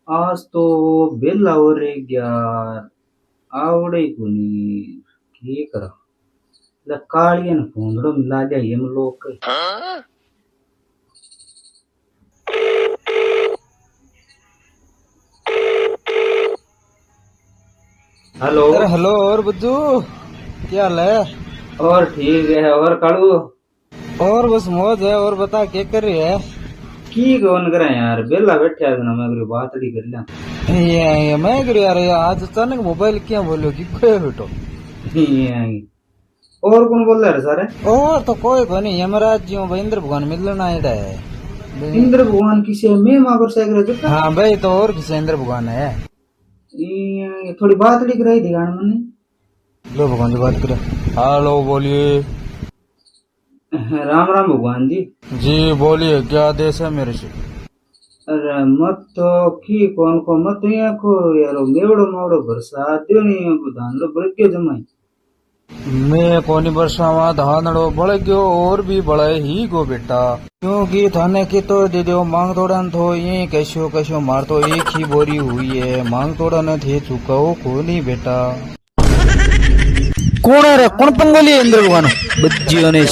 आज तो बेला हो रे यार आवड़े को नहीं ये करा ला कालियन फोंदड़ो मिला जा ये लोग के हेलो। अरे हेलो। और बुद्धू, क्या हाल है? और ठीक है और कालू और बस मौज है। और बता, क्या कर रही है? की कौन करे यार बेला बैठा है मैं करी बात नहीं कर लिया ये मैं कर यार, ये आज अचानक मोबाइल क्या बोलो कि कोई बेटो। और कौन बोल रहा है सारे। और तो कोई को नहीं, यमराज जी भाई इंद्र भगवान मिलना आया है। इंद्र भगवान किसे मैं मागर से करे हाँ भाई, तो और किसे इंद्र भगवान है? थोड़ी बात लिख रही थी गान मैंने। लो भगवान जी बात करे। हेलो बोलिए। राम राम भगवान जी। जी बोलिए, क्या आदेश है मेरे से? अरे मत तो की कौन को मत यहाँ को यारो मेवड़ो मावड़ो भरसा दियो नहीं धान रो बढ़ गयो जमाई। मैं कोनी बरसावा धानड़ो बढ़ गयो और भी बढ़े ही गो बेटा, क्योंकि थाने की तो दे दो मांग तोड़ा थो ये कैसो कैसो मार तो एक ही बोरी हुई है, मांग तोड़ा न थे चुकाओ को नहीं बेटा। कौन है रे? कौन पंगोली इंद्र भगवान बज्जियों ने